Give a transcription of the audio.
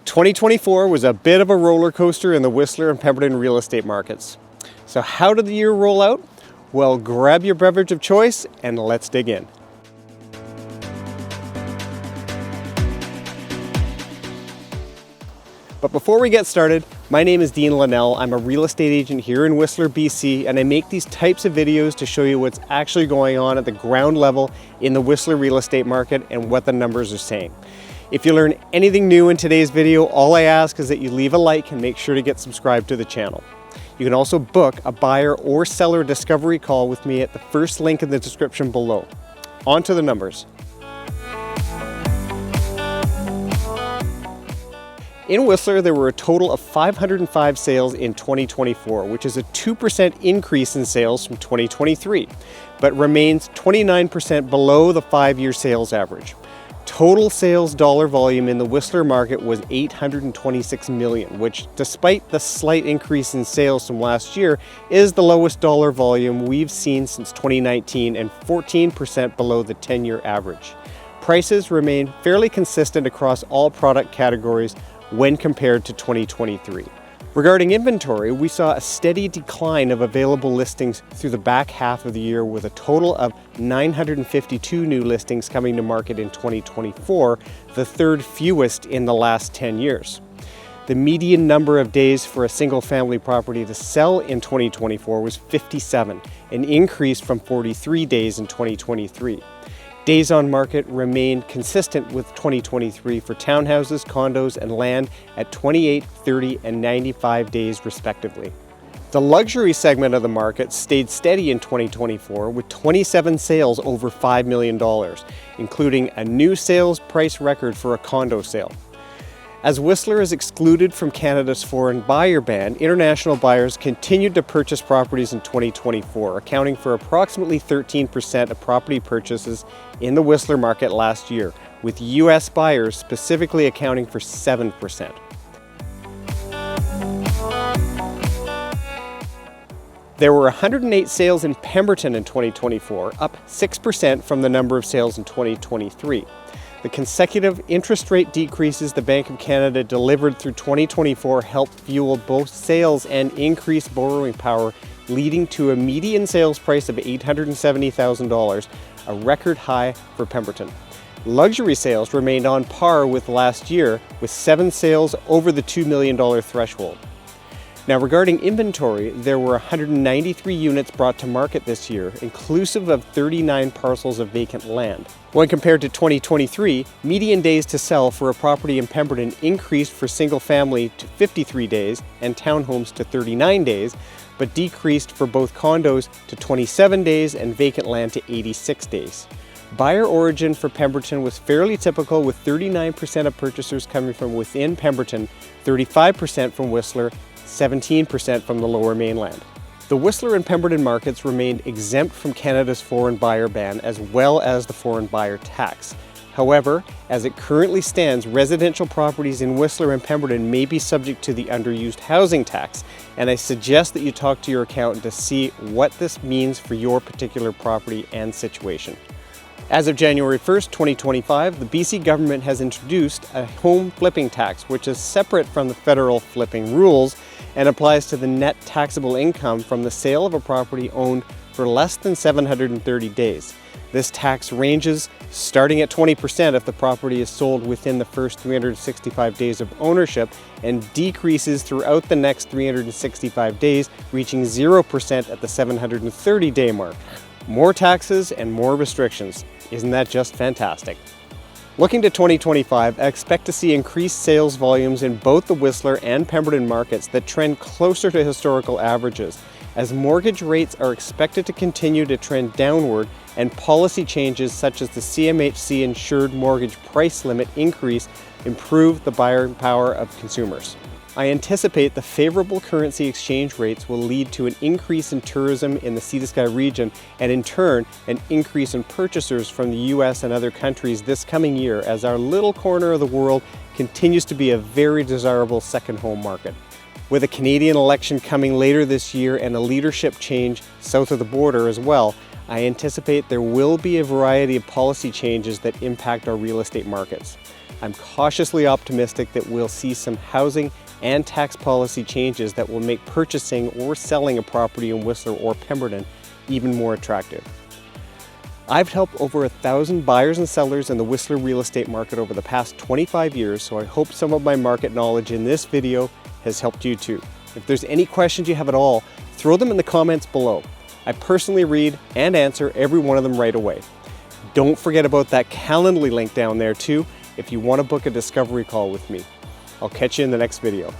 2024 was a bit of a roller coaster in the Whistler and Pemberton real estate markets. So how did the year roll out? Well, grab your beverage of choice and let's dig in. But before we get started, my name is Dean Linnell. I'm a real estate agent here in Whistler, BC, and I make these types of videos to show you what's actually going on at the ground level in the Whistler real estate market and what the numbers are saying. If you learn anything new in today's video, all I ask is that you leave a like and make sure to get subscribed to the channel. You can also book a buyer or seller discovery call with me at the first link in the description below. On to the numbers. In Whistler, there were a total of 505 sales in 2024, which is a 2% increase in sales from 2023, but remains 29% below the 5-year sales average. Total sales dollar volume in the Whistler market was $826 million, which, despite the slight increase in sales from last year, is the lowest dollar volume we've seen since 2019 and 14% below the 10-year average. Prices remain fairly consistent across all product categories when compared to 2023. Regarding inventory, we saw a steady decline of available listings through the back half of the year, with a total of 952 new listings coming to market in 2024, the third fewest in the last 10 years. The median number of days for a single-family property to sell in 2024 was 57, an increase from 43 days in 2023. Days on market remained consistent with 2023 for townhouses, condos, and land at 28, 30, and 95 days respectively. The luxury segment of the market stayed steady in 2024 with 27 sales over $5 million, including a new sales price record for a condo sale. As Whistler is excluded from Canada's foreign buyer ban, international buyers continued to purchase properties in 2024, accounting for approximately 13% of property purchases in the Whistler market last year, with U.S. buyers specifically accounting for 7%. There were 108 sales in Pemberton in 2024, up 6% from the number of sales in 2023. The consecutive interest rate decreases the Bank of Canada delivered through 2024 helped fuel both sales and increased borrowing power, leading to a median sales price of $870,000, a record high for Pemberton. Luxury sales remained on par with last year, with 7 sales over the $2 million threshold. Now, regarding inventory, there were 193 units brought to market this year, inclusive of 39 parcels of vacant land. When compared to 2023, median days to sell for a property in Pemberton increased for single family to 53 days and townhomes to 39 days, but decreased for both condos to 27 days and vacant land to 86 days. Buyer origin for Pemberton was fairly typical, with 39% of purchasers coming from within Pemberton, 35% from Whistler, 17% from the Lower Mainland. The Whistler and Pemberton markets remained exempt from Canada's foreign buyer ban, as well as the foreign buyer tax. However, as it currently stands, residential properties in Whistler and Pemberton may be subject to the underused housing tax, and I suggest that you talk to your accountant to see what this means for your particular property and situation. As of January 1st, 2025, the BC government has introduced a home flipping tax, which is separate from the federal flipping rules and applies to the net taxable income from the sale of a property owned for less than 730 days. This tax ranges starting at 20% if the property is sold within the first 365 days of ownership, and decreases throughout the next 365 days, reaching 0% at the 730-day mark. More taxes and more restrictions. Isn't that just fantastic? Looking to 2025, I expect to see increased sales volumes in both the Whistler and Pemberton markets that trend closer to historical averages, as mortgage rates are expected to continue to trend downward and policy changes such as the CMHC insured mortgage price limit increase improve the buying power of consumers. I anticipate the favorable currency exchange rates will lead to an increase in tourism in the Sea to Sky region, and in turn, an increase in purchasers from the US and other countries this coming year, as our little corner of the world continues to be a very desirable second home market. With a Canadian election coming later this year and a leadership change south of the border as well, I anticipate there will be a variety of policy changes that impact our real estate markets. I'm cautiously optimistic that we'll see some housing and tax policy changes that will make purchasing or selling a property in Whistler or Pemberton even more attractive. I've helped over 1,000 buyers and sellers in the Whistler real estate market over the past 25 years, so I hope some of my market knowledge in this video has helped you too. If there's any questions you have at all, throw them in the comments below. I personally read and answer every one of them right away. Don't forget about that Calendly link down there too if you want to book a discovery call with me. I'll catch you in the next video.